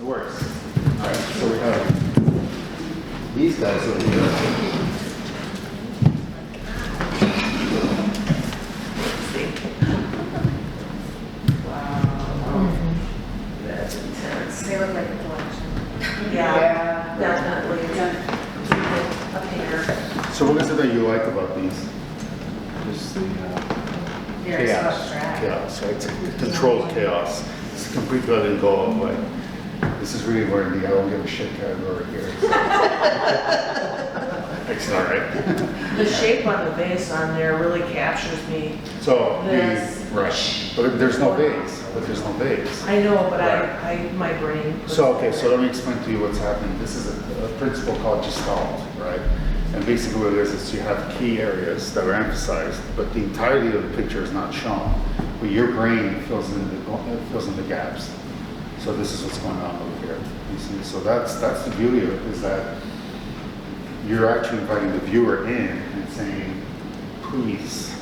It works. All right, so we have these guys over here. That's intense. They look like a collection. Yeah, definitely. A pair. So what is it that you like about these? Just the Very chaos. abstract. Chaos, right? It's controlled chaos. It's a complete let and go of like, this is really where the I don't give a shit category here. It's not right. The shape on the base on there really captures me. So, This. right, but there's no base, I know, but Right. my brain. puts So, okay, it so let me explain to you what's happening. This is a principle called Gestalt, right? And basically what it is you have key areas that are emphasized, but the entirety of the picture is not shown. But your brain fills in the gaps. So this is what's going on over here. You see? So that's the beauty of it, is that you're actually inviting the viewer in and saying, please,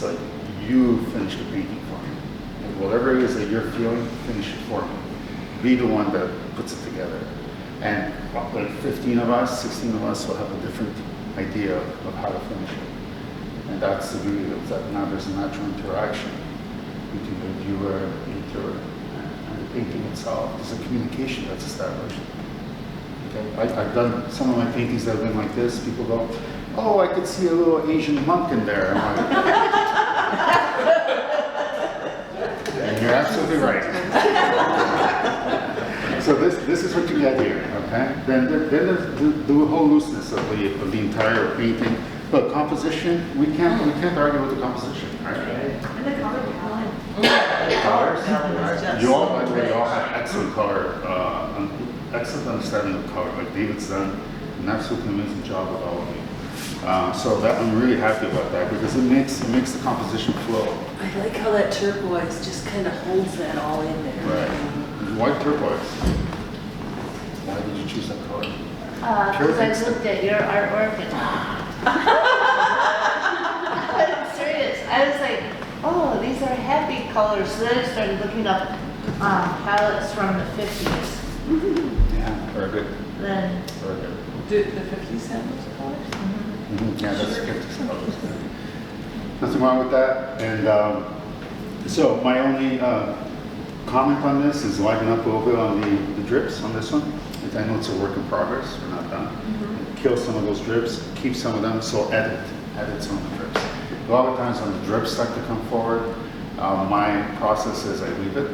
like, you finish the painting for me. Like, whatever it is that you're feeling, finish it for me. Be the one that puts it together. And like 15 of us, 16 of us will have a different idea of how to finish it. And that's the beauty of that. Now there's a natural interaction between the viewer, and the painting itself. There's a communication that's established. Okay? I've done some of my paintings that have been like this. People go, oh, I could see a little Asian monk in there. I'm like, and you're absolutely right. So this is what you get here, okay? Then there's the whole looseness of the entire painting. But composition, we can't argue with the composition, right? And the color palette. You all, by the way, you all have excellent color, excellent understanding of color. Like David's done an absolutely amazing job with all of you. So that I'm really happy about that because it makes the composition flow. I like how that turquoise just kind of holds that all in there. Right. White turquoise. Why did you choose that color? Because I looked at your artwork and I'm serious. I was like, oh, these are happy colors. So then I started looking up palettes from the 50s. Yeah, very good. Then Very good. Did the 50s have those colors? Yeah, that's 50 colors. Nothing wrong with that. And so my only comment on this is lighten up a little bit on the drips on this one. I know it's a work in progress, we're not done. Kill some of those drips, keep some of them, so edit some of the drips. A lot of times when the drips start to come forward, my process is I leave it,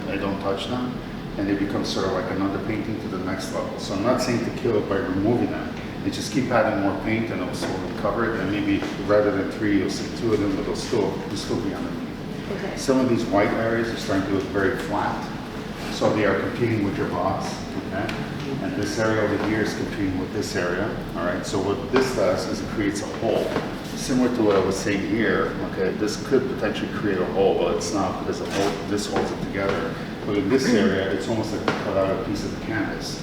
I don't touch them, and they become sort of like another painting to the next level. So I'm not saying to kill it by removing them, you just keep adding more paint and it'll slowly cover it, and maybe rather than 3, you'll see 2 of them, but they'll still be underneath. okay. Some of these white areas are starting to look very flat, so they are competing with your box, okay? And this area over here is competing with this area, all right? So what this does is it creates a hole. Similar to what I was saying here, okay? This could potentially create a hole, but it's not because this holds it together. But in this area, it's almost like we cut out a piece of the canvas.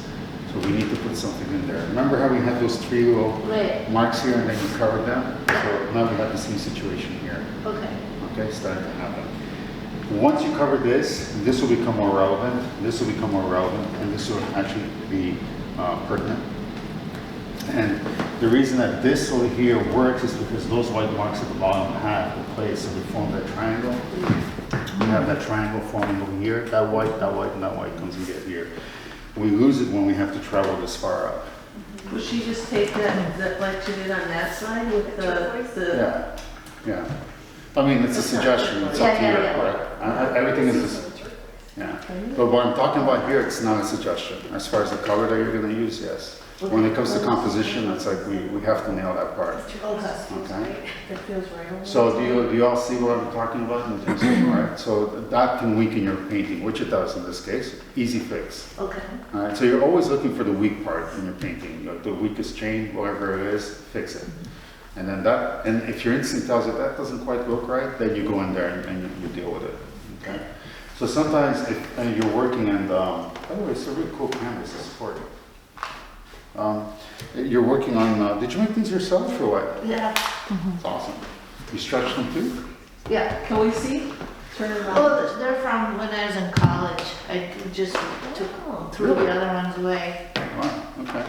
So we need to put something in there. Remember how we had those 3 little Right. marks here and then you covered them? So now we have the same situation here. Okay. Okay, starting to happen. Once you cover this will become more relevant, this will become more relevant, and this will actually be pertinent. And the reason that this over here works is because those white marks at the bottom have the place, so we form that triangle. We have that triangle forming over here, that white, and that white comes and get here. We lose it when we have to travel this far up. Would she just take that like she did on that side with the Yeah. I mean, it's a suggestion, it's up to you, Yeah. right? Everything is, yeah. But what I'm talking about here, it's not a suggestion. As far as the color that you're gonna use, yes. When it comes to composition, it's like we have to nail that part, okay? That feels right. So do you all see what I'm talking about in terms of, right? So that can weaken your painting, which it does in this case. Easy fix. Okay. All right, so you're always looking for the weak part in your painting, like the weakest chain, whatever it is, fix it. And then and if your instinct tells you that doesn't quite look right, then you go in there and you deal with it, okay? So sometimes if you're working and, by the way, it's a really cool canvas to support it. You're working on, did you make these yourself or what? Yeah. It's awesome. You stretch them too? Yeah. Can we see? turn it on. Oh, they're from when I was in college. I just took, threw the other ones away. Wow, okay.